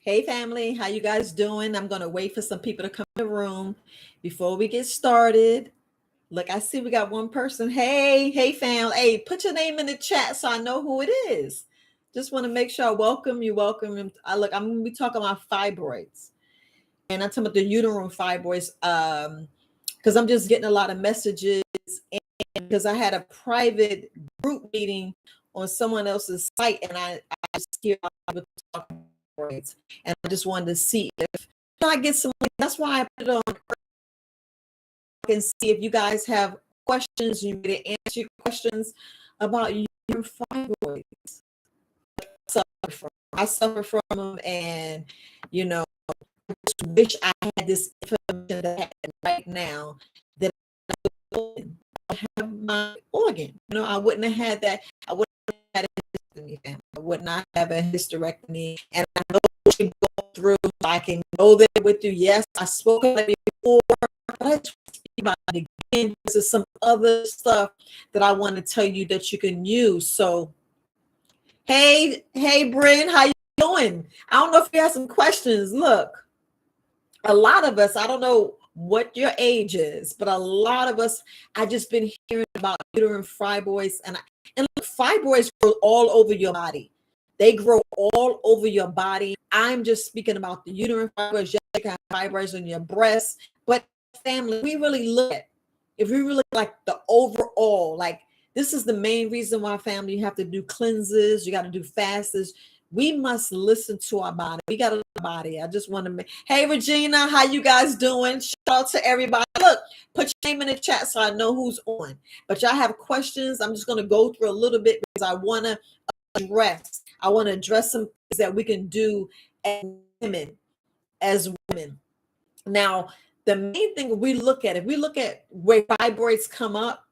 Hey family, how you guys doing? I'm gonna wait for some people to come in the room before we get started. Look, I see we got one person. Hey fam. Hey, put your name in the chat so I know who it is. Just want to make sure I welcome you. Welcome. I'm gonna be talking about fibroids. And I'm talking about the uterine fibroids. Because I'm just getting a lot of messages and because I had a private group meeting on someone else's site and I just hear people talking fibroids. And I just wanted to see if I get some. That's why I put it on. I can see if you guys have questions. You need to answer your questions about your fibroids. I suffer from them, and you know, I just wish I had this information that I have right now. That I have my organ. I wouldn't have had that. I wouldn't have had a hysterectomy. I would not have a hysterectomy, and I know what you go through. I can go there with you. Yes, I spoke about it before, but I just speak about it again because there's some other stuff that I want to tell you that you can use. So, hey, Bryn, how you doing? I don't know if you have some questions. Look, a lot of us, I don't know what your age is, but a lot of us, I just been hearing about uterine fibroids, and look, fibroids grow all over your body. They grow all over your body. I'm just speaking about the uterine fibroids. You can have fibroids on your breasts, but family, we really look at, if we really like the overall, like this is the main reason why family, you have to do cleanses, you got to do fasts. We must listen to our body. We got to listen to our body. I just want to hey Regina, how you guys doing? Shout out to everybody. Look, put your name in the chat so I know who's on. But y'all have questions. I'm just going to go through a little bit because I want to address some things that we can do as women. Now, the main thing we look at, if we look at where fibroids come up,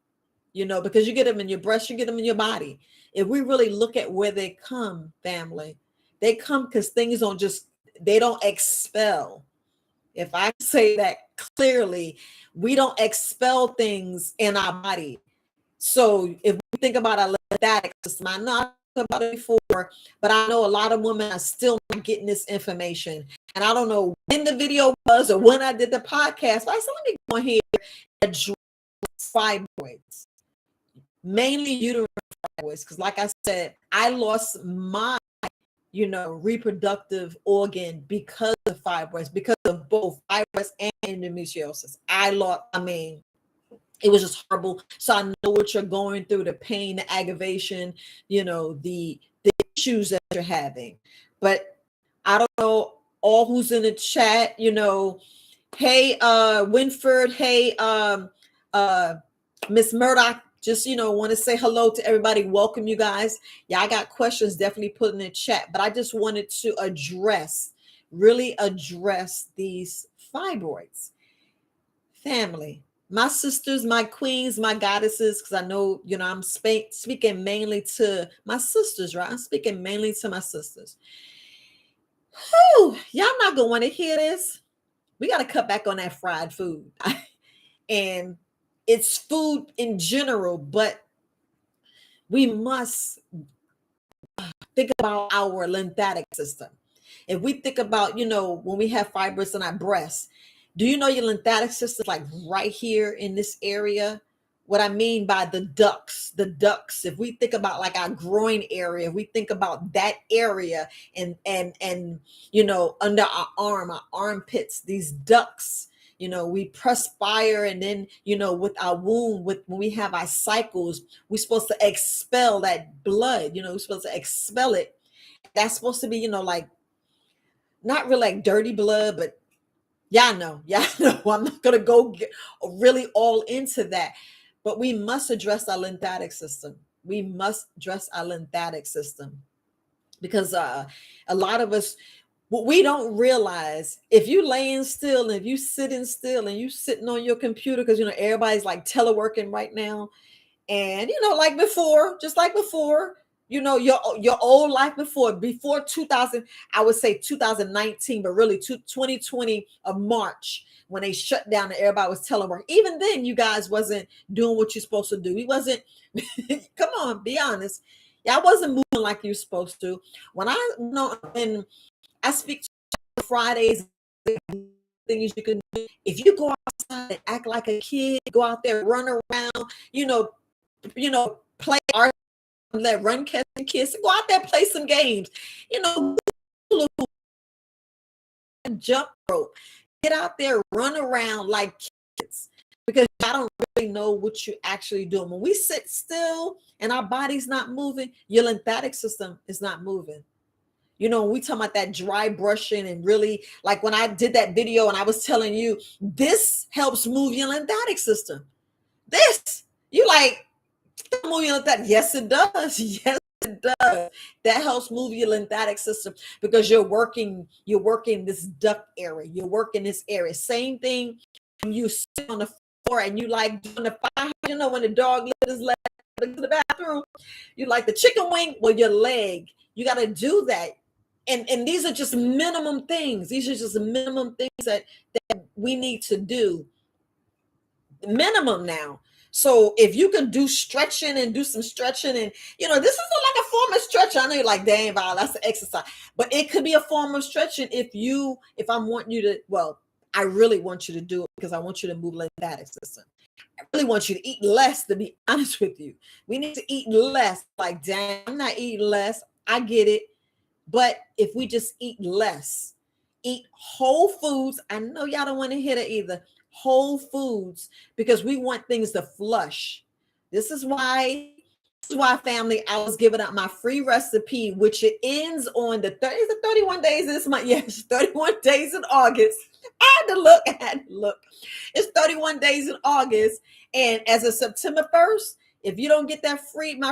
because you get them in your breast, you get them in your body. If we really look at where they come, family, they come because things they don't expel. If I say that clearly, we don't expel things in our body. So if we think about our lymphatic system, I know I talked about it before, but I know a lot of women are still not getting this information. And I don't know when the video was or when I did the podcast, but I said, let me go here and address fibroids. Mainly uterine fibroids, because like I said, I lost my reproductive organ because of fibroids, because of both fibroids and endometriosis. It was just horrible. So I know what you're going through, the pain, the aggravation, the issues that you're having. But I don't know all who's in the chat, hey Winford, hey Miss Murdoch, just want to say hello to everybody. Welcome you guys. Yeah, I got questions, definitely put in the chat, but I just wanted to really address these fibroids. Family, my sisters, my queens, my goddesses, because I know, I'm speaking mainly to my sisters, right? I'm speaking mainly to my sisters. Whew, y'all not gonna want to hear this. We got to cut back on that fried food. And it's food in general, but we must think about our lymphatic system. If we think about, when we have fibroids in our breasts, do you know your lymphatic system is like right here in this area? What I mean by the ducts, if we think about like our groin area, if we think about that area and under our armpits, these ducts, we perspire, and then, with our womb, when we have our cycles, we're supposed to expel that blood, we're supposed to expel it. That's supposed to be, like, not really like dirty blood, but y'all know, I'm not going to go really all into that, but we must address our lymphatic system. We must address our lymphatic system because a lot of us, what we don't realize, if you laying still and if you sitting still and you sitting on your computer, because everybody's like teleworking right now, and like before, just like before, your old life before 2000, I would say 2019, but really 2020 of March, when they shut down and everybody was telework. Even then, you guys wasn't doing what you're supposed to do. We wasn't. Come on, be honest. Y'all wasn't moving like you're supposed to. When I speak to Fridays, things you can do. If you go outside and act like a kid, go out there, run around, play art, let run, catch, and kiss, go out there, play some games, jump rope, get out there, run around like kids, because I don't really know what you're actually doing. When we sit still and our body's not moving, your lymphatic system is not moving. We talk about that dry brushing, and really, like when I did that video and I was telling you, this helps move your lymphatic system. You like, move your lymphatic? Yes, it does. Yes, it does. That helps move your lymphatic system, because you're working this duct area. You're working this area. Same thing when you sit on the floor and you like doing the fire. When the dog lifts his leg to the bathroom, you like the chicken wing with your leg. You got to do that. And these are just minimum things. These are just minimum things that we need to do. Minimum now. So if you can do stretching and do some stretching, and this is like a form of stretching. I know you're like, dang, Val, that's an exercise. But it could be a form of stretching if I want you to, well, I really want you to do it, because I want you to move lymphatic system. I really want you to eat less, to be honest with you. We need to eat less. Like, dang, I'm not eating less. I get it. But if we just eat less, eat whole foods. I know y'all don't want to hear that either. Whole foods, because we want things to flush. This is why, family, I was giving out my free recipe, which it ends on the 31 days this month. Yes, 31 days in August. I had to look. It's 31 days in August. And as of September 1st, if you don't get my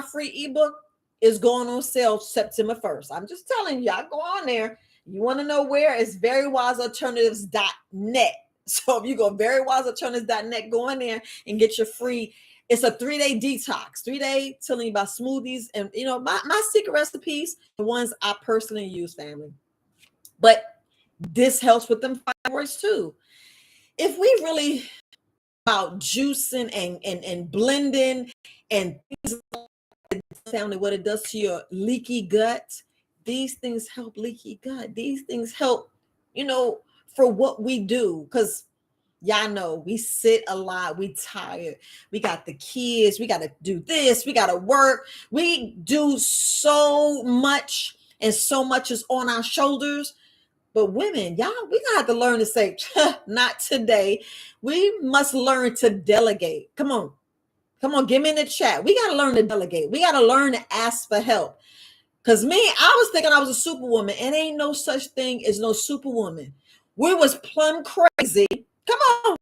free ebook, is going on sale September 1st. I'm just telling you, y'all go on there. You want to know where? It's verywisealternatives.net. So if you go verywisealternatives.net, go in there and get your free. It's a 3-day detox, 3-day telling you about smoothies and my secret recipes, the ones I personally use, family. But this helps with them fibroids too. If we really about juicing and blending and things, family, what it does to your leaky gut, these things help leaky gut. These things help, for what we do, because y'all know we sit a lot, we tired, we got the kids, we got to do this, we got to work, we do so much, and so much is on our shoulders. But women, y'all, we gonna have to learn to say, not today. We must learn to delegate. Come on, give me in the chat. We got to learn to delegate. We got to learn to ask for help. Because I was thinking I was a superwoman, and ain't no such thing as no superwoman. We was plumb crazy. Come on,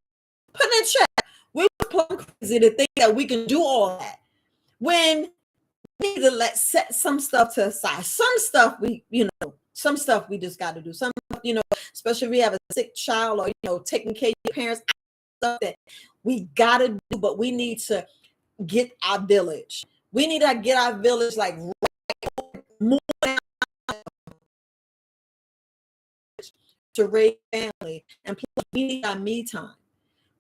put in the chat. We were plumb crazy to think that we can do all that, when we need to set some stuff to aside. Some stuff some stuff we just got to do. Some, especially if we have a sick child, or, taking care of your parents, stuff that we got to do, but we need to get our village. We need to get our village like more to raise family. And plus, we need our me time.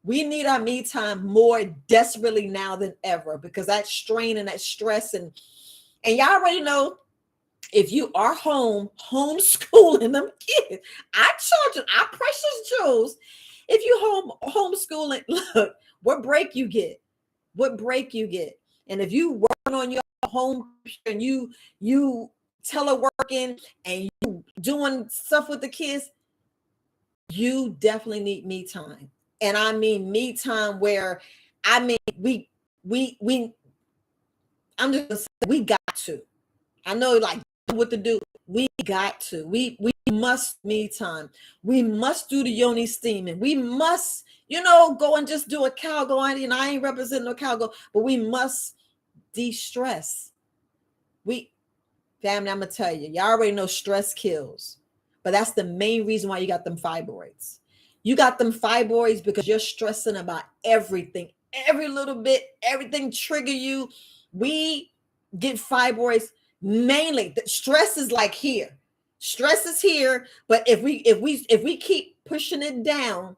We need our me time more desperately now than ever, because that strain and that stress, and y'all already know, if you are homeschooling them kids, our children, our precious jewels, if you homeschooling, look, what break you get. And if you working on your home and you teleworking and you doing stuff with the kids, you definitely need me time. And I mean me time where, we I'm just gonna say, we got to. I know, like, what to do. We got to. We must me time. We must do the yoni steaming. We must, go and just do a cowgirl. I ain't representing no cowgirl, but we must de-stress. Family, I'm gonna tell you, y'all already know stress kills, but that's the main reason why you got them fibroids. You got them fibroids because you're stressing about everything, every little bit, everything trigger you. We get fibroids mainly. The stress is like here. Stress is here, but if we keep pushing it down,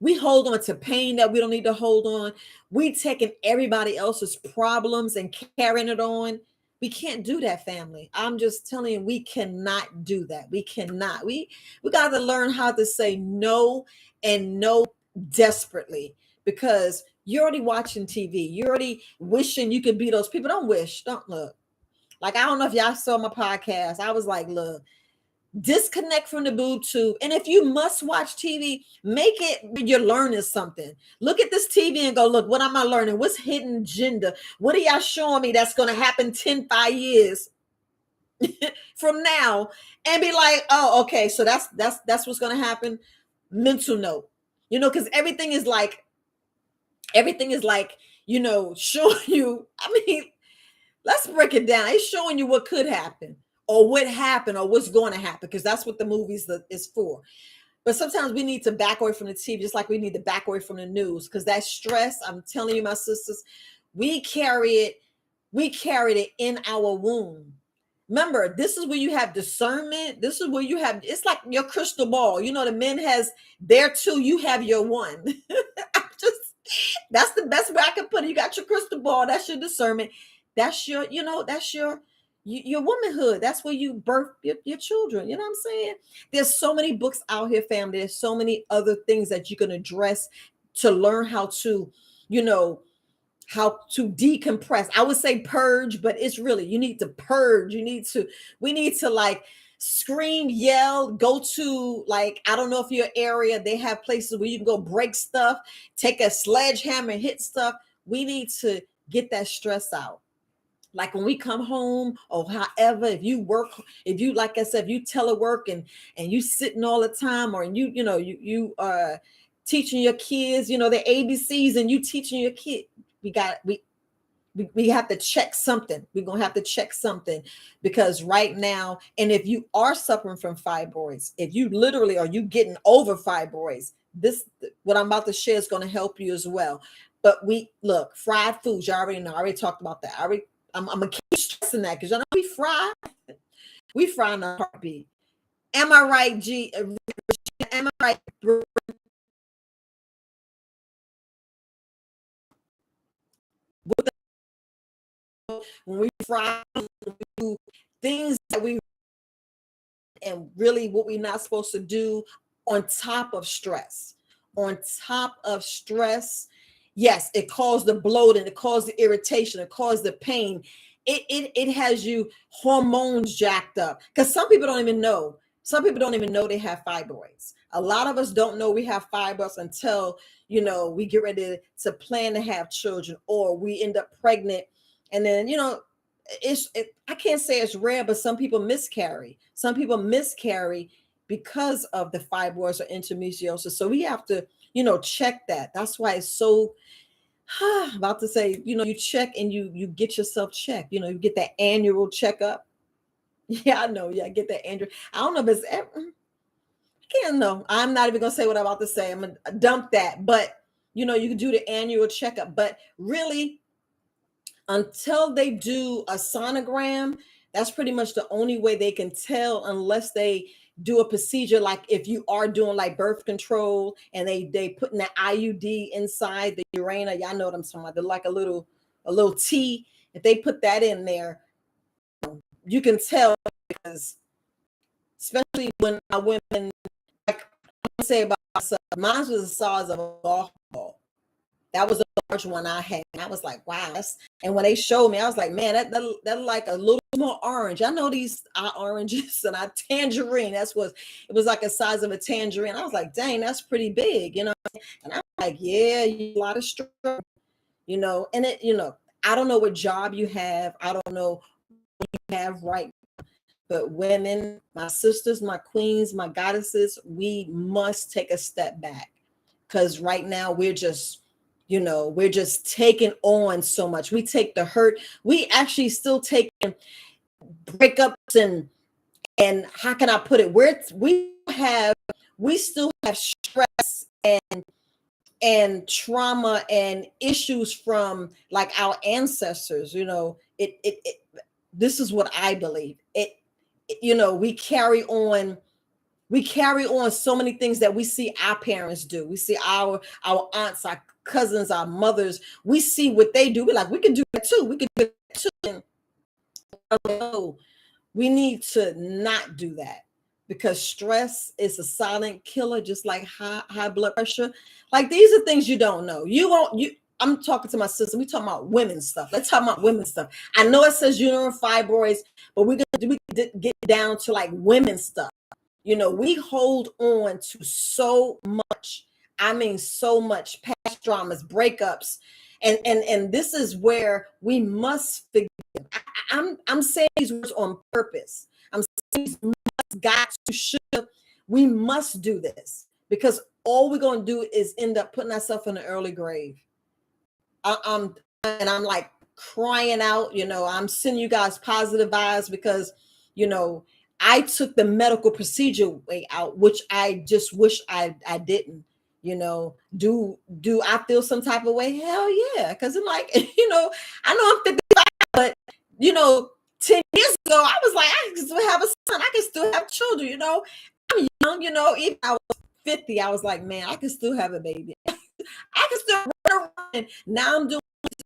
we hold on to pain that we don't need to hold on. We taking everybody else's problems and carrying it on. We can't do that, family. I'm just telling you, we cannot do that. We cannot. We got to learn how to say no, and no desperately, because you're already watching TV. You're already wishing you could be those people. Don't wish. Don't look. Like, I don't know if y'all saw my podcast. I was like, look, disconnect from the Bluetooth. And if you must watch TV, make it you're learning something. Look at this TV and go, look, what am I learning? What's hidden agenda? What are y'all showing me that's going to happen 5 years from now? And be like, oh, okay, so that's what's going to happen. Mental note, because everything is like, showing you. I mean, let's break it down. It's showing you what could happen, or what happened, or what's going to happen, because that's what the movies is for. But sometimes we need to back away from the TV, just like we need to back away from the news, because that stress, I'm telling you, my sisters, we carried it in our womb. Remember, this is where you have discernment. This is where you have, it's like your crystal ball. The men has their two, you have your one. That's the best way I can put it. You got your crystal ball. That's your discernment. That's your, that's your womanhood. That's where you birth your children. You know what I'm saying? There's so many books out here, family. There's so many other things that you can address to learn how to, how to decompress. I would say purge, but it's really, you need to purge. We need to like scream, yell, go to, like, I don't know if your area, they have places where you can go break stuff, take a sledgehammer and hit stuff. We need to get that stress out. Like when we come home, or however, if you work, like I said, if you telework and you sitting all the time, or you teaching your kids, the ABCs, and you teaching your kid, we have to check something. We're going to have to check something, because right now, and if you are suffering from fibroids, if you literally are you getting over fibroids, what I'm about to share is going to help you as well. But look, fried foods, you already know. I already talked about that. I'm going to keep stressing that, because y'all know we fry. We fry in a heartbeat. Am I right, G? Am I right? When we fry, we do things that we, and really what we're not supposed to do on top of stress. Yes, it caused the bloating, it caused the irritation, it caused the pain. It has you hormones jacked up, because some people don't even know they have fibroids. A lot of us don't know we have fibroids until we get ready to plan to have children, or we end up pregnant, and then I can't say it's rare, but some people miscarry. Because of the fibroids or endometriosis. So we have to check that. That's why it's so about to say, you check, and you get yourself checked. You get that annual checkup. Yeah, I know. Yeah, get that annual. I don't know if it's I can't know. I'm not even gonna say what I'm about to say. I'm gonna dump that. But you can do the annual checkup. But really, until they do a sonogram, that's pretty much the only way they can tell, unless they do a procedure, like if you are doing like birth control, and they putting that IUD inside the urana. Y'all know what I'm talking about. They're like a little T. If they put that in there, you can tell, because especially when our women, like I say about myself, mine was the size of a golf ball. That was a large one I had. And I was like, wow. And when they showed me, I was like, man, that like a little more orange. I know these are oranges and our tangerine. It was like a size of a tangerine. I was like, dang, that's pretty big, And I'm like, yeah, a lot of struggle, and it, I don't know what job you have. I don't know what you have right now. But women, my sisters, my queens, my goddesses, we must take a step back, because right now we're just taking on so much. We take the hurt. We actually still take breakups, and how can I put it? We still have stress and trauma and issues from like our ancestors. This is what I believe. We carry on so many things that we see our parents do. We see our aunts, our cousins, our mothers. We see what they do. We're like, we can do that too. We can do that too. Oh, we need to not do that because stress is a silent killer, just like high blood pressure. Like these are things you don't know. You won't. You. I'm talking to my sister. We talking about women's stuff. Let's talk about women's stuff. I know it says uterine fibroids, but we get down to like women's stuff. You know, we hold on to so much. I mean, so much past dramas, breakups, and this is where we must forgive. I'm saying these words on purpose. I'm saying these must, got to, should. We must do this because all we're gonna do is end up putting ourselves in an early grave. I'm like crying out. You know, I'm sending you guys positive vibes because, you know, I took the medical procedure way out, which I just wish I didn't. You know, do I feel some type of way? Hell yeah, because I'm like, you know, I know I'm 55, but you know, 10 years ago, I was like, I can still have a son, I can still have children. You know, I'm young. You know, even I was 50, I was like, man, I can still have a baby. I can still run around. Now I'm doing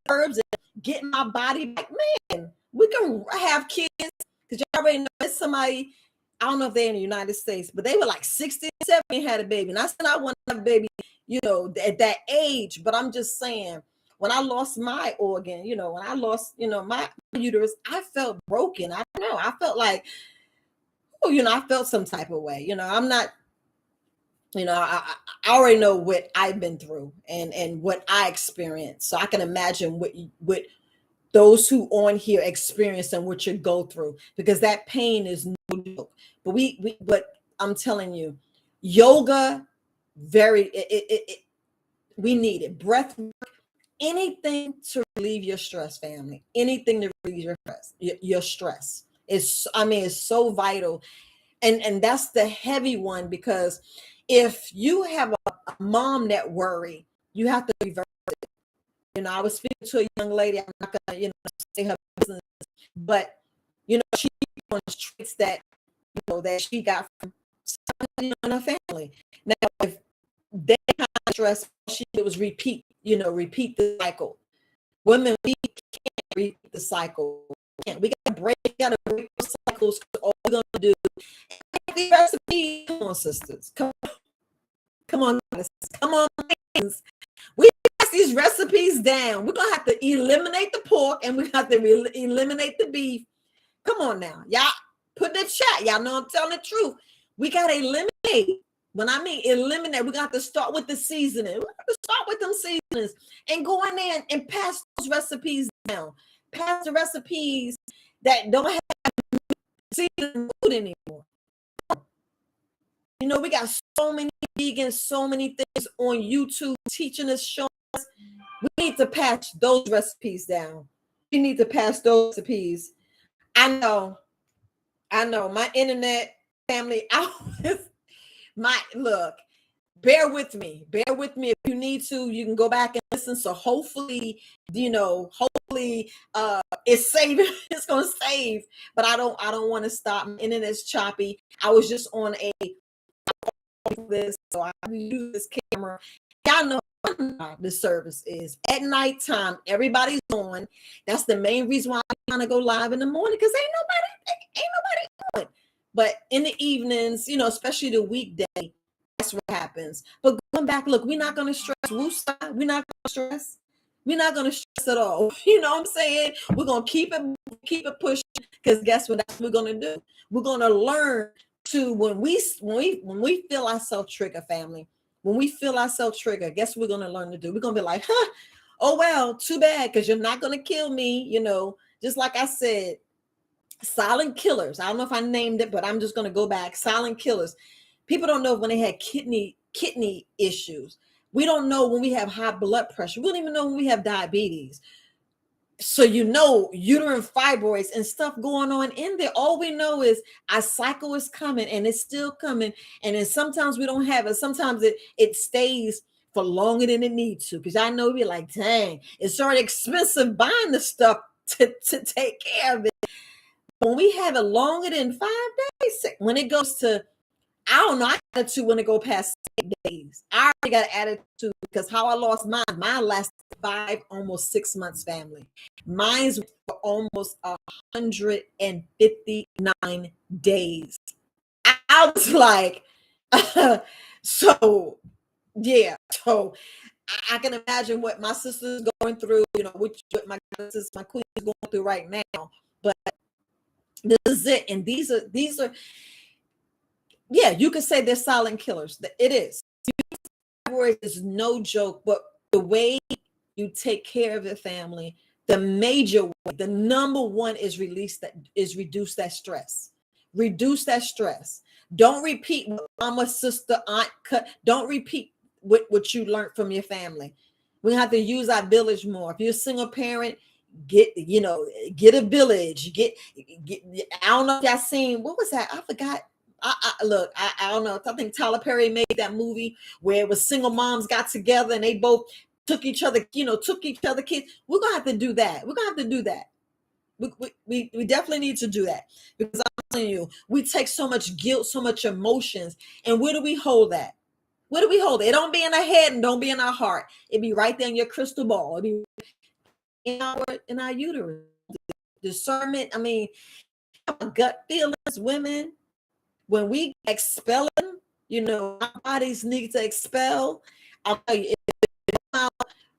herbs and getting my body back. Man, we can have kids because you already know there's somebody. I don't know if they're in the United States, but they were like 60, 70 and had a baby. And I said I want to have a baby, you know, at that age. But I'm just saying, when I lost my organ, you know, when I lost, you know, my uterus, I felt broken. I don't know. I felt like, oh, you know, I felt some type of way. You know, I'm not, you know, I already know what I've been through and what I experienced. So I can imagine what those who on here experience and what you go through, because that pain is no joke. But but I'm telling you, yoga, we need it. Breath work, anything to relieve your stress, family. Anything to relieve your stress. It's so vital. And that's the heavy one, because if you have a mom that worry, you have to reverse. You know, I was speaking to a young lady. I'm not gonna, you know, say her business, but you know, she wants traits that, you know, that she got from somebody in her family. Now, if they kind of stress, she did was repeat the cycle. Women, we can't repeat the cycle. We gotta break those cycles. All we're gonna do is the recipe. Come on, sisters. Come on, come on, ladies. We pass these recipes down. We're gonna have to eliminate the pork and we have to eliminate the beef. Come on now, y'all. Put in the chat. Y'all know I'm telling the truth. We gotta eliminate. When I mean eliminate, we got to start with the seasoning. We got to start with them seasonings and go in there and pass those recipes down. Pass the recipes that don't have seasoned food anymore. You know, we got so many vegans, so many things on YouTube teaching us, showing us. We need to pass those recipes down. We need to pass those recipes. I know, my internet family, look, bear with me. If you need to, you can go back and listen. So hopefully, you know, it's saving, it's gonna save. But I don't want to stop. My internet's choppy. I was just on this, so I use this camera. Y'all know the service is at nighttime. Everybody's on. That's the main reason why I kind of go live in the morning, because ain't nobody on. But in the evenings, you know, especially the weekday, that's what happens. But going back, look, we're not gonna stress. We're not gonna stress. We're not gonna stress at all. You know what I'm saying? We're gonna keep it pushing, because guess what? That's what we're gonna do. We're gonna learn to, when we feel ourselves trigger, family, when we feel ourselves trigger, guess what we're going to learn to do? We're going to be like, oh, well, too bad, because you're not going to kill me. You know, just like I said, silent killers. I don't know if I named it, but I'm just going to go back. Silent killers. People don't know when they had kidney issues. We don't know when we have high blood pressure. We don't even know when we have diabetes. So, you know, uterine fibroids and stuff going on in there. All we know is our cycle is coming, and it's still coming. And then sometimes we don't have it. Sometimes it stays for longer than it needs to. Because I know we're like, dang, it's already expensive buying the stuff to take care of it. When we have it longer than 5 days, when it goes to I don't know. I got attitude when it go past 8 days. I already got an attitude because how I lost mine. Mine lasted 5, almost 6 months. Family, mine's for almost 159 days. I was like, so yeah. So I can imagine what my sister's going through. You know, which what my sister, my queen is going through right now. But this is it, and these are yeah. You could say they're silent killers. It is. Fibroids is no joke, but the way you take care of the family, the major way, the number one is reduce that stress. Reduce that stress. Don't repeat what mama, sister, aunt cut. Don't repeat what you learned from your family. We have to use our village more. If you're a single parent, get a village. Get I don't know if y'all seen what was that? I forgot. I don't know. I think Tyler Perry made that movie where it was single moms got together and they both took each other kids. We're gonna have to do that. We're gonna have to do that. We definitely need to do that because I'm telling you, we take so much guilt, so much emotions, and where do we hold that? Where do we hold it? It don't be in our head and don't be in our heart. It be right there in your crystal ball. It be in our uterus. Discernment. I mean, our gut feelings, women. When we expel them, our bodies need to expel. I'll tell you,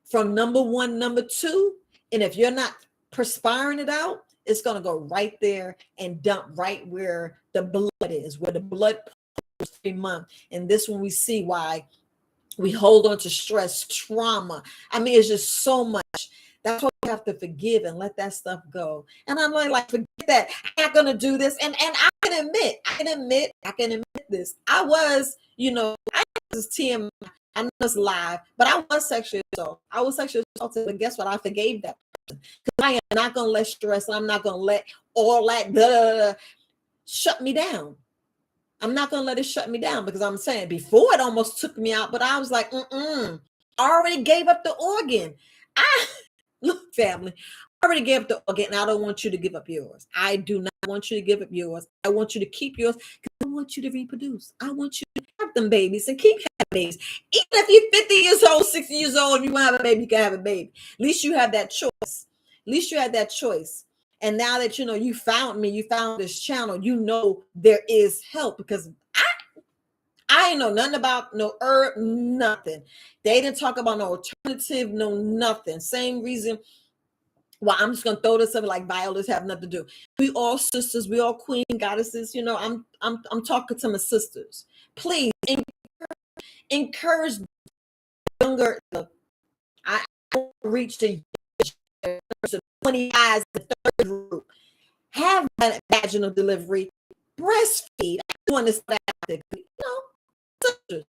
from number one, number two, and if you're not perspiring it out, it's going to go right there and dump right where the blood is, where the blood pulls every month. And this one we see why we hold on to stress, trauma. I mean, it's just so much. That's why we have to forgive and let that stuff go. And I'm like, forget that. I'm not gonna do this. And I can admit this. I was, I was TMI. I know it's live, but I was sexually assaulted. I was sexually assaulted, but guess what? I forgave that person. Because I am not gonna let stress, I'm not gonna let all that shut me down. I'm not going to let it shut me down because I'm saying before it almost took me out, but I was like, I already gave up the organ. Look, family, I already gave up the organ and I don't want you to give up yours. I do not want you to give up yours. I want you to keep yours because I want you to reproduce. I want you to have them babies and keep having babies. Even if you're 50 years old, 60 years old, and you want to have a baby, you can have a baby. At least you have that choice. At least you have that choice. And now that you found me, you found this channel, there is help because I ain't know nothing about no herb, nothing. They didn't talk about no alternative, no nothing. Same reason why I'm just gonna throw this up like violas have nothing to do. We all sisters, we all queen goddesses. I'm talking to my sisters. Please encourage younger. I reach the 20 guys, the third group. Have an vaginal delivery, breastfeed. I do understand that, sisters,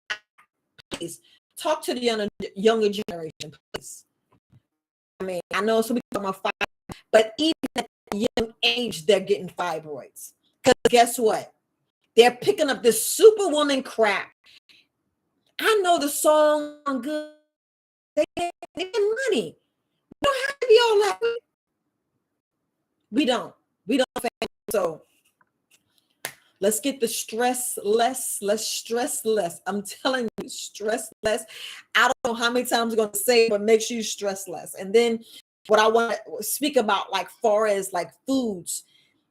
please talk to the younger generation, please. I mean, I know some people are fibroids, but even at a young age, they're getting fibroids. Because guess what? They're picking up this superwoman crap. I know the song good. They get money. We don't have to be all that. We don't. So let's get the stress less. Let's stress less. I'm telling you, stress less. I don't know how many times I'm going to say it, but make sure you stress less. And then what I want to speak about, like far as like foods.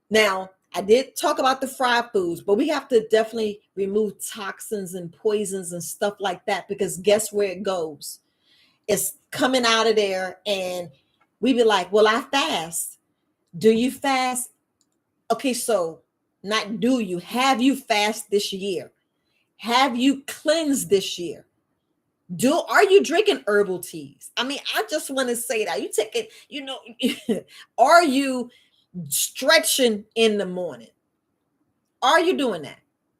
Now, I did talk about the fried foods, but we have to definitely remove toxins and poisons and stuff like that because guess where it goes? It's coming out of there and we be like, well, I fast. Do you fast? Okay, so not do you, have you fast this year? Have you cleansed this year? Are you drinking herbal teas? I mean, I just want to say that. You take it, are you stretching in the morning? Are you doing that?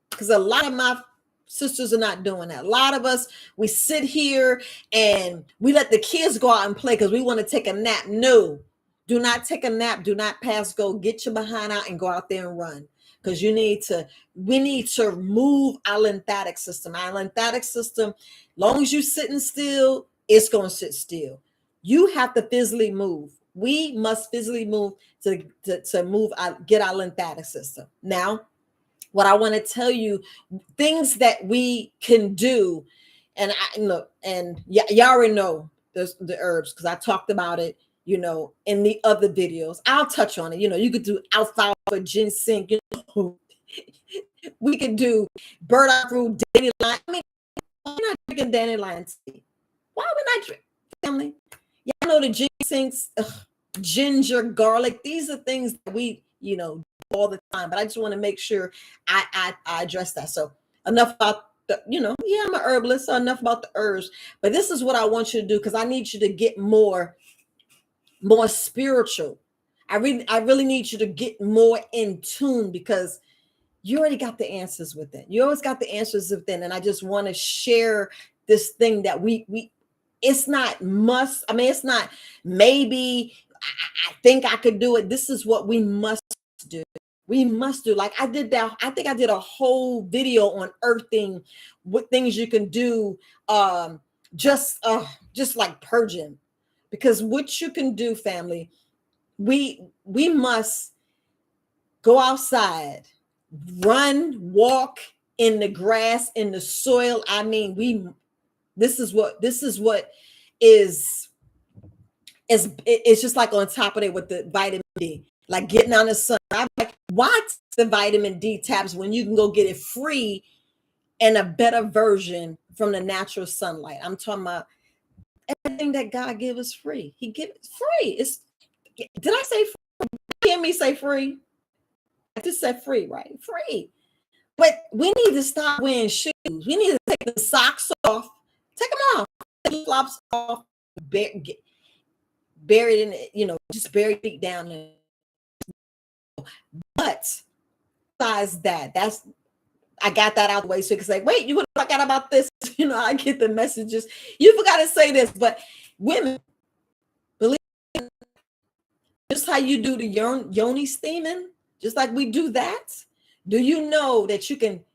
Because a lot of my sisters are not doing that. A lot of us, we sit here and we let the kids go out and play because we want to take a nap. No, do not take a nap. Do not pass go. Get your behind out and go out there and run. Because we need to move our lymphatic system. Our lymphatic system, long as you're sitting still, it's going to sit still. You have to physically move. We must physically move to move, get our lymphatic system. Now, what I want to tell you, things that we can do. And I look, and y'all already know the herbs because I talked about it, in the other videos. I'll touch on it. You could do alfalfa, ginseng, we could do burdock root, dandelion. I mean, why not drinking dandelion tea? Why would not drink, family? Y'all know the ginsengs, ginger, garlic. These are things that we, do all the time. But I just want to make sure I address that. So enough about yeah, I'm an herbalist, so enough about the herbs. But this is what I want you to do because I need you to get more spiritual. I really need you to get more in tune because you already got the answers within. You always got the answers within. And I just want to share this thing that we it's not must. I mean, it's not maybe I think I could do it. This is what we must do. We must do. Like I did that. I think I did a whole video on earthing, what things you can do, just like purging. Because what you can do, family, we must go outside, run, walk in the grass, in the soil. I mean, this is what is it's just like on top of it with the vitamin D, like getting on the sun. I'm like, why the vitamin D tabs when you can go get it free and a better version from the natural sunlight? I'm talking about everything that God gave us free. He give it free. Did I say free? Hear me say free? I just said free, right? Free. But we need to stop wearing shoes. We need to take the socks off. Take them off. Take the flops off. Buried in it, just bury feet down there. But besides that, I got that out of the way so you can say, wait, you would have forgot about this. I get the messages. You forgot to say this, but women, believe me, just how you do the yoni steaming, just like we do that. Do you know that you can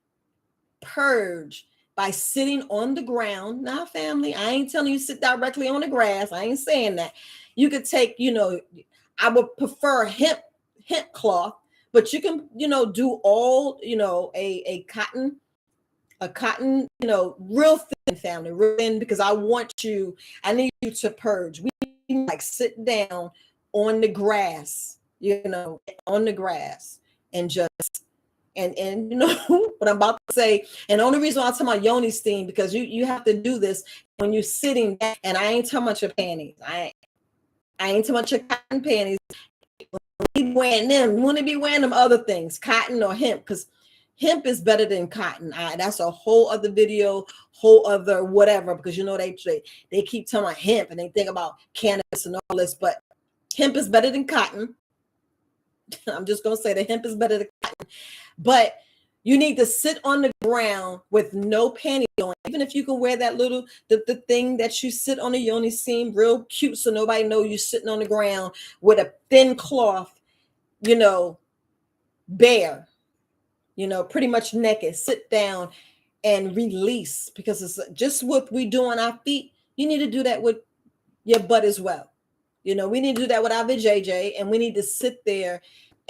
purge by sitting on the ground? Now, family, I ain't telling you sit directly on the grass. I ain't saying that. You could take, I would prefer hemp cloth, but you can, do all, a cotton, real thin, family, real thin, because I need you to purge. We like sit down on the grass, on the grass and just, and what I'm about to say. And the only reason why I'm talking about yoni steam, because you have to do this when you're sitting down, and I ain't talking about your panties. I ain't talking about your cotton panties. You want to be wearing them other things, cotton or hemp, because hemp is better than cotton. That's a whole other video, whole other whatever, because they keep talking about hemp and they think about cannabis and all this, but hemp is better than cotton. I'm just going to say that hemp is better than cotton. But you need to sit on the ground with no panties on. Even if you can wear that little, the thing that you sit on the yoni seam, real cute, so nobody know you're sitting on the ground with a thin cloth, bare, pretty much naked. Sit down and release, because it's just what we do on our feet. You need to do that with your butt as well. We need to do that with our vajayjay, and we need to sit there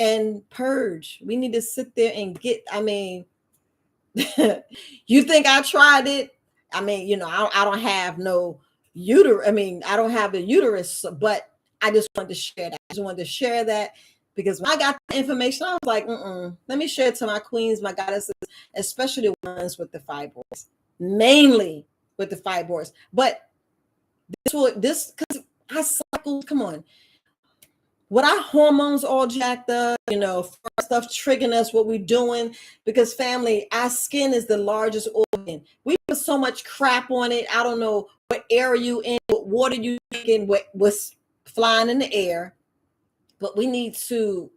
and purge. We need to sit there and you think I tried it? I don't have no uterus. I don't have a uterus, but I just wanted to share that. I just wanted to share that because when I got the information, I was like, let me share it to my queens, my goddesses, especially the ones with the fibroids, mainly with the fibroids. But this because I cycle, come on. What our hormones all jacked up, stuff triggering us, what we're doing, because family, our skin is the largest organ. We put so much crap on it. I don't know what air you in, what water you drinking, what's flying in the air, but we need to,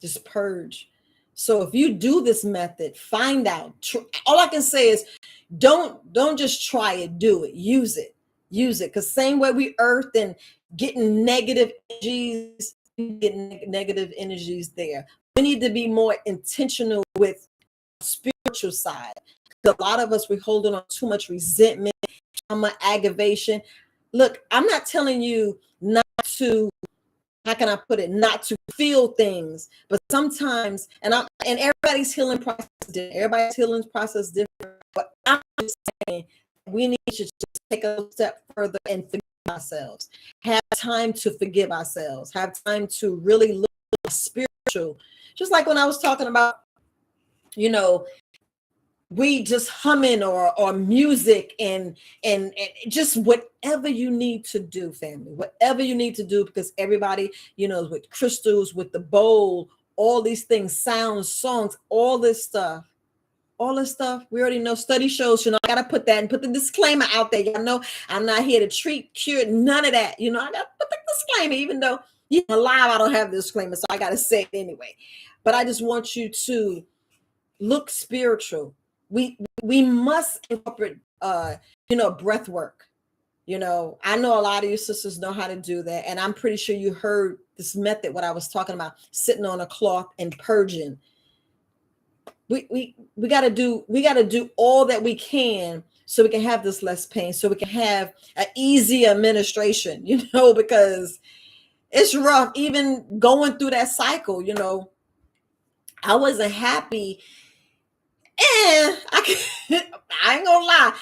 just purge. So if you do this method, find out. All I can say is, don't just try it, do it, use it. Because same way we earth and getting negative energies, negative energies there. We need to be more intentional with spiritual side. A lot of us, we're holding on too much resentment, trauma, aggravation. Look, I'm not telling you not to how can I put it, not to feel things, but sometimes, and everybody's healing process is different. Everybody's healing process is different. But I'm just saying we need to just take a step further and forgive ourselves. Have time to forgive ourselves. Have time to really look spiritual. Just like when I was talking about, we just humming or music and just whatever you need to do, family, whatever you need to do, because everybody, with crystals, with the bowl, all these things, sounds, songs, all this stuff, we already know. Study shows, I gotta put that and put the disclaimer out there. Y'all know I'm not here to treat, cure, none of that. I gotta put the disclaimer, even though live I don't have the disclaimer, so I gotta say it anyway. But I just want you to look spiritual. We must incorporate breath work. I know a lot of you sisters know how to do that, and I'm pretty sure you heard this method, what I was talking about, sitting on a cloth and purging. We got to do all that we can so we can have this less pain, so we can have an easy administration, because it's rough even going through that cycle. I wasn't happy. I ain't gonna lie.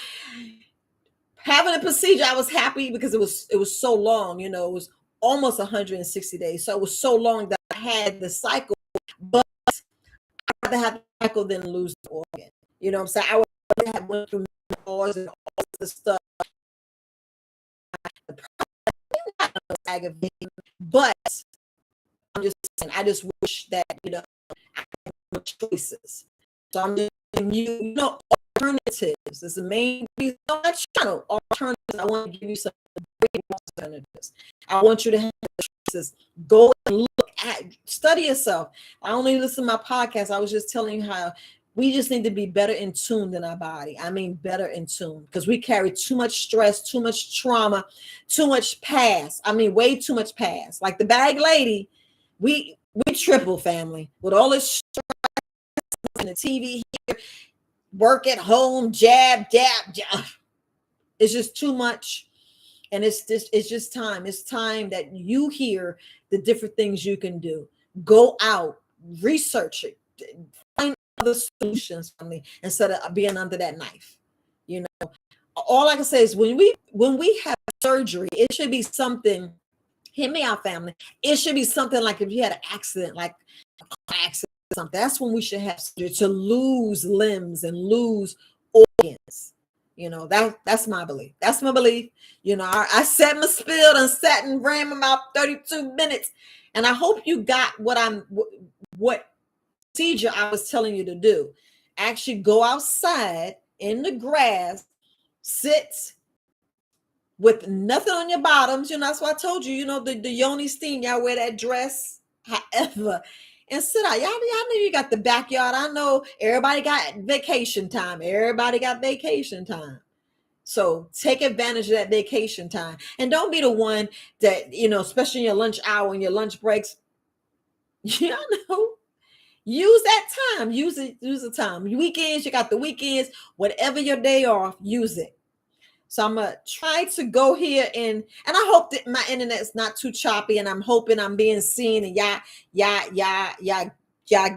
Having a procedure, I was happy because it was so long. It was almost 160 days, so it was so long that I had the cycle. But I'd rather have the cycle than lose the organ. You know what I'm saying? I would rather have went through menopause and all the stuff. Aggravating, but I'm just saying, I just wish that I had more choices. So I'm just giving you, alternatives. This is the main reason on that channel. Alternatives. I want to give you some great alternatives. I want you to have choices. Go and look at, study yourself. I only listen to my podcast. I was just telling you how we just need to be better in tune than our body. I mean, better in tune, because we carry too much stress, too much trauma, too much past. I mean, way too much past. Like the bag lady, we triple, family, with all this stress and the TV here, work at home, jab. It's just too much. And it's just time. It's time that you hear the different things you can do. Go out, research it, find other solutions for me instead of being under that knife. All I can say is when we have surgery, it should be something. Hear me out, family. It should be something like if you had an accident, like a car accident or something. That's when we should have surgery, to lose limbs and lose organs. That's my belief. That's my belief. I said my spiel and sat and ran my mouth 32 minutes, and I hope you got what procedure I was telling you to do. Actually go outside in the grass, sit with nothing on your bottoms. That's why I told you, the yoni steam, y'all wear that dress, however, and sit out. Y'all know you got the backyard. I know everybody got vacation time. So take advantage of that vacation time. And don't be the one that, especially in your lunch hour and your lunch breaks, use that time. Use the time. Weekends, you got the weekends, whatever your day off, use it. So I'm going to try to go here and I hope that my internet's not too choppy, and I'm hoping I'm being seen and y'all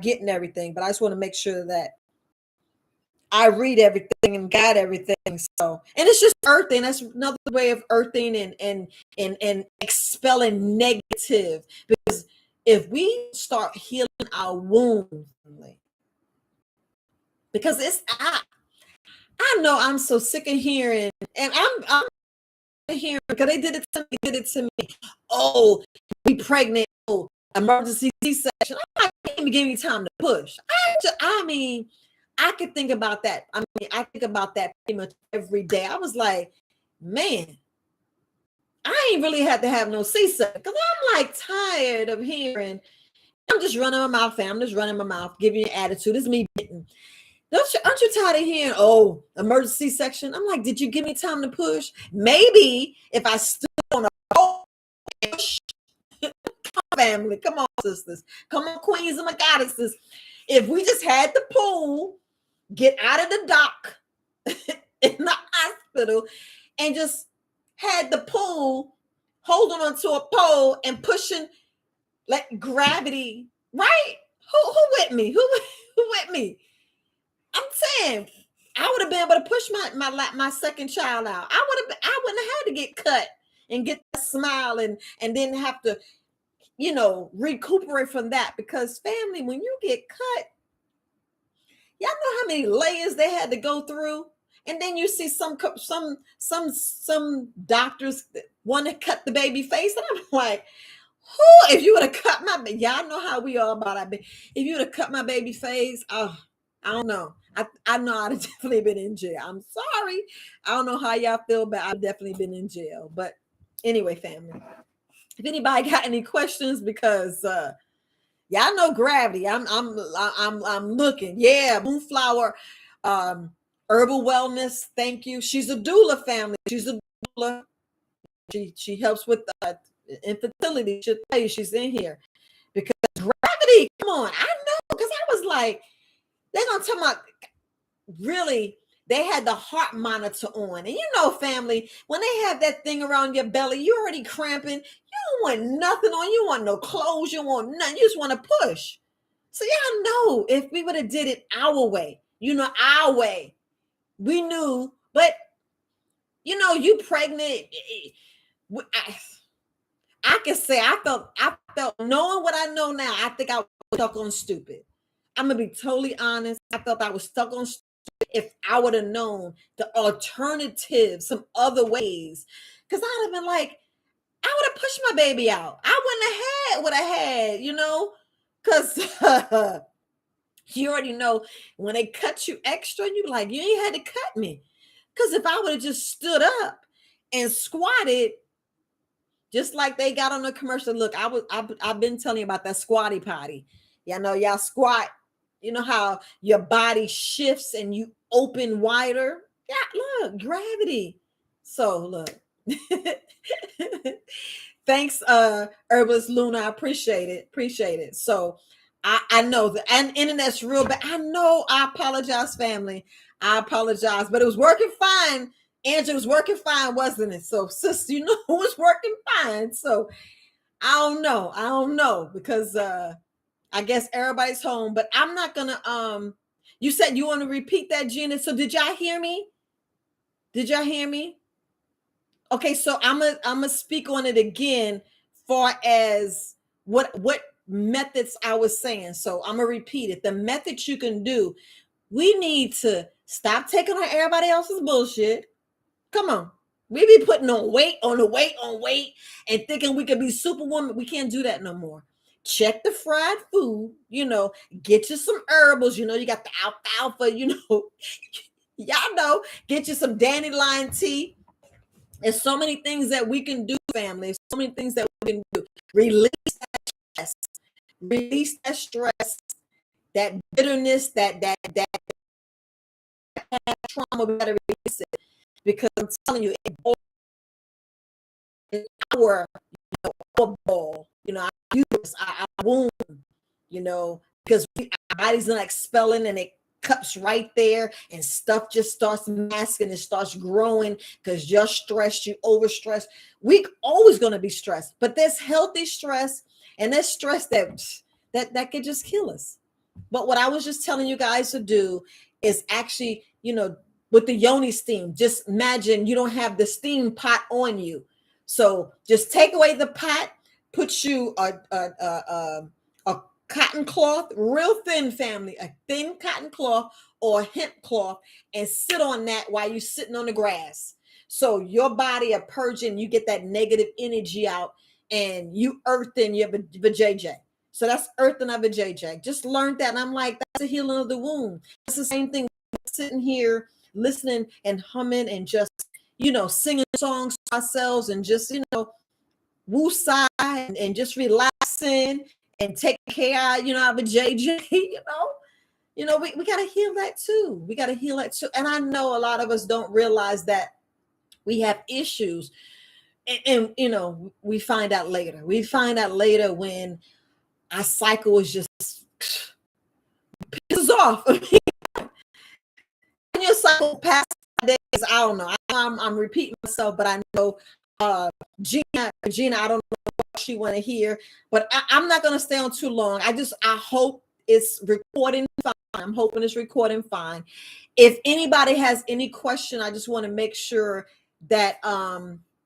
getting everything. But I just want to make sure that I read everything and got everything. So, and it's just earthing. That's another way of earthing and expelling negative. Because if we start healing our wounds, because I know I'm so sick of hearing, and I'm hearing, because they did it to me. Oh, be pregnant. Oh, emergency C-section. I can't even give you time to push. I could think about that. I think about that pretty much every day. I was like, man, I ain't really had to have no C-section, because I'm like tired of hearing. I'm just running my mouth, fam. I'm just running my mouth, giving you an attitude. It's me getting. Aren't you tired of hearing, oh, emergency section? I'm like, did you give me time to push? Maybe if I stood on a pole, come on, family, come on, sisters, come on, queens and my goddesses. If we just had the pool, get out of the dock in the hospital, and just had the pool holding onto a pole and pushing Like gravity, right? Who with me? Who with me? I'm saying I would have been able to push my second child out. I wouldn't have had to get cut and get that smile and then have to, recuperate from that, because family, when you get cut, y'all know how many layers they had to go through. And then you see some doctors want to cut the baby face, and I'm like, who? If you would have cut my baby, y'all know how we are about our baby. If you would have cut my baby face, oh, I don't know. I know I'd have definitely been in jail. I'm sorry. I don't know how y'all feel, but I've definitely been in jail. But anyway, family, if anybody got any questions, because y'all know gravity. I'm looking. Yeah, Moonflower, Herbal Wellness. Thank you. She's a doula, family. She's a doula. She helps with infertility. She'll tell you she's in here, because gravity. Come on, I know, because I was like, they're gonna tell my really. They had the heart monitor on, and family, when they have that thing around your belly, you're already cramping. You don't want nothing on. You want no clothes. You want nothing. You just want to push. So y'all know, if we would have did it our way, our way, we knew. But you pregnant. I can say I felt knowing what I know now. I think I was stuck on stupid. I'm gonna be totally honest. I felt I was stuck on stupid if I would have known the alternative, some other ways, because I'd have been like, I would have pushed my baby out. I wouldn't have had what I had, because you already know when they cut you extra, you like, you ain't had to cut me. Because if I would have just stood up and squatted, just like they got on the commercial. Look, I've been telling you about that squatty potty. Y'all squat. You know how your body shifts and you open wider. Yeah, look, gravity. So look. Thanks, Herbalist Luna. I appreciate it. So I know that, and internet's real bad. I know. I apologize, family. I apologize, but it was working fine. Angela, was working fine, wasn't it? So, sis, it was working fine. So I don't know, because I guess everybody's home, but I'm not gonna you said you want to repeat that, Gina. So did y'all hear me? Okay, so I'm gonna speak on it again, far as what methods I was saying. So I'm gonna repeat it. The methods you can do. We need to stop taking on everybody else's bullshit. Come on. We be putting on weight and thinking we can be superwoman. We can't do that no more. Check the fried food, get you some herbals, you got the alfalfa, y'all know, get you some dandelion tea. There's so many things that we can do, family. So many things that we can do. Release that stress, that bitterness, that trauma. We gotta release it, because I'm telling you, our ball, our uterus, our womb, because our body's not expelling, and it cups right there, and stuff just starts masking, it starts growing, because you're stressed, you overstressed. We always going to be stressed, but there's healthy stress, and there's stress that could just kill us. But what I was just telling you guys to do is actually, with the yoni steam, just imagine you don't have the steam pot on you. So just take away the pot, put you a cotton cloth, real thin, family, a thin cotton cloth or hemp cloth, and sit on that while you're sitting on the grass. So your body are purging, you get that negative energy out, and you earthing your vajayjay. So that's earthing of a JJ. Just learned that, and I'm like, that's a healing of the womb. It's the same thing. Sitting here listening and humming and just singing songs to ourselves, and just woosah and just relaxing and taking care of a JJ. We got to heal that too. And I know a lot of us don't realize that we have issues, and we find out later. We find out later when our cycle is just pisses off. Your cycle past days, I don't know. I'm repeating myself, but I know Gina, I don't know what she want to hear. But I'm not going to stay on too long. I hope it's recording fine. I'm hoping it's recording fine. If anybody has any question, I just want to make sure that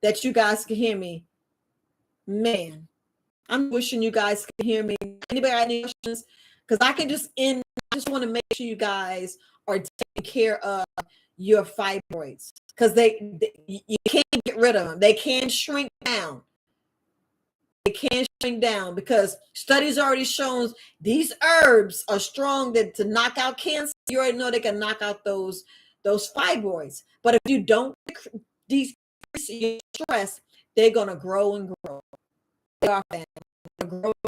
that you guys can hear me. Man, I'm wishing you guys can hear me. Anybody got any questions? Because I just want to make sure you guys are taking care of your fibroids, because you can't get rid of them. They can shrink down. They can shrink down because studies already shown these herbs are strong to knock out cancer. You already know they can knock out those fibroids. But if you don't decrease your stress, they're gonna grow and grow. They are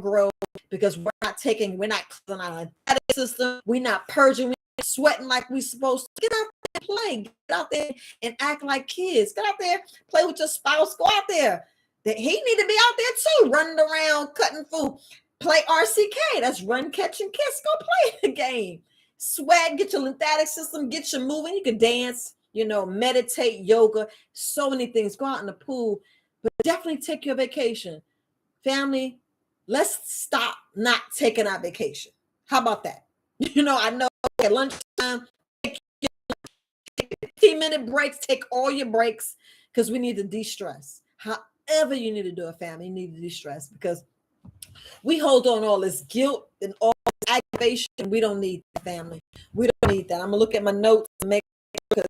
grow because we're not cleansing our lymphatic system. We're not purging. We're not sweating like we're supposed to. Get out there and play. Get out there and act like kids. Get out there, play with your spouse. Go out there. That he need to be out there too, running around, cutting food. Play RCK. That's run, catch, and kiss. Go play the game. Sweat, get your lymphatic system, get you moving. You can dance, meditate, yoga, so many things. Go out in the pool, but definitely take your vacation. Family, let's stop not taking our vacation. How about that? I know at lunchtime, take 15-minute breaks, take all your breaks, because we need to de-stress. However you need to do it, family, you need to de-stress, because we hold on all this guilt and all this aggravation. We don't need that, family. We don't need that. I'm gonna look at my notes and make sure, because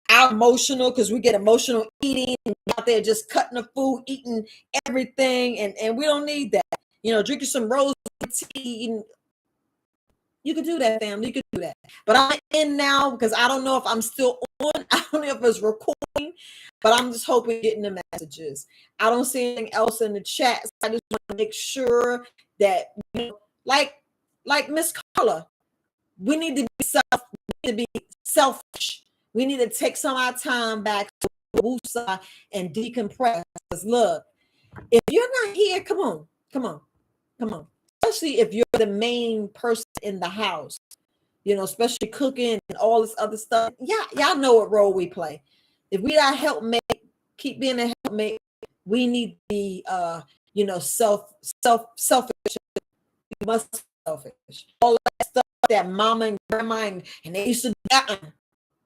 I'm emotional, because we get emotional eating and out there just cutting the food, eating everything, and we don't need that. Drinking some rose tea. You can do that, family. You can do that. But I'm in now because I don't know if I'm still on. I don't know if it's recording, but I'm just hoping getting the messages. I don't see anything else in the chat. So I just want to make sure that, like Miss Carla, we need to be selfish. We need to take some of our time back to woosah and decompress. Because look, if you're not here, come on. Especially if you're the main person in the house, especially cooking and all this other stuff. Yeah, y'all know what role we play. If we are helpmate, keep being a helpmate. We need to be, selfish. We must be selfish. All that stuff that mama and grandma and they used to do,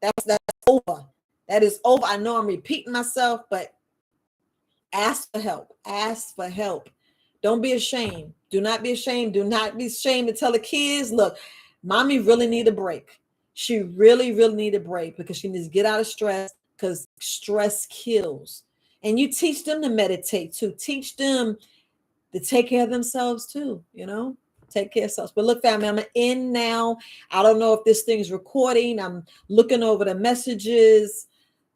that's over. That is over. I know I'm repeating myself, but ask for help. Ask for help. Don't be ashamed. Do not be ashamed. Do not be ashamed to tell the kids, look, mommy really need a break. She really, really need a break, because she needs to get out of stress, because stress kills. And you teach them to meditate too. Teach them to take care of themselves too, take care of themselves. But look, family, I'm in now. I don't know if this thing's recording. I'm looking over the messages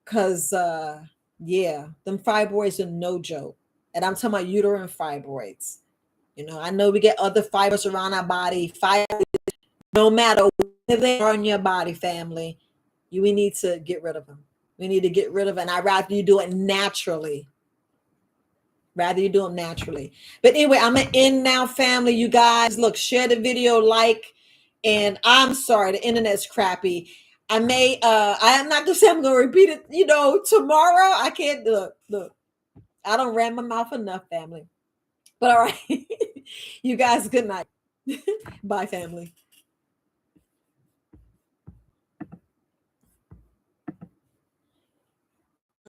because, them fibroids are no joke. And I'm talking about uterine fibroids. I know we get other fibers around our body. Fibroids, no matter where they are in your body, family, we need to get rid of them. We need to get rid of it. And I'd rather you do it naturally. But anyway, I'm going to end now, family. You guys, look, share the video, and I'm sorry, the internet's crappy. I am not going to say I'm going to repeat it, tomorrow. I can't look. I don't ran my mouth enough, family. But all right, you guys, good night. Bye, family.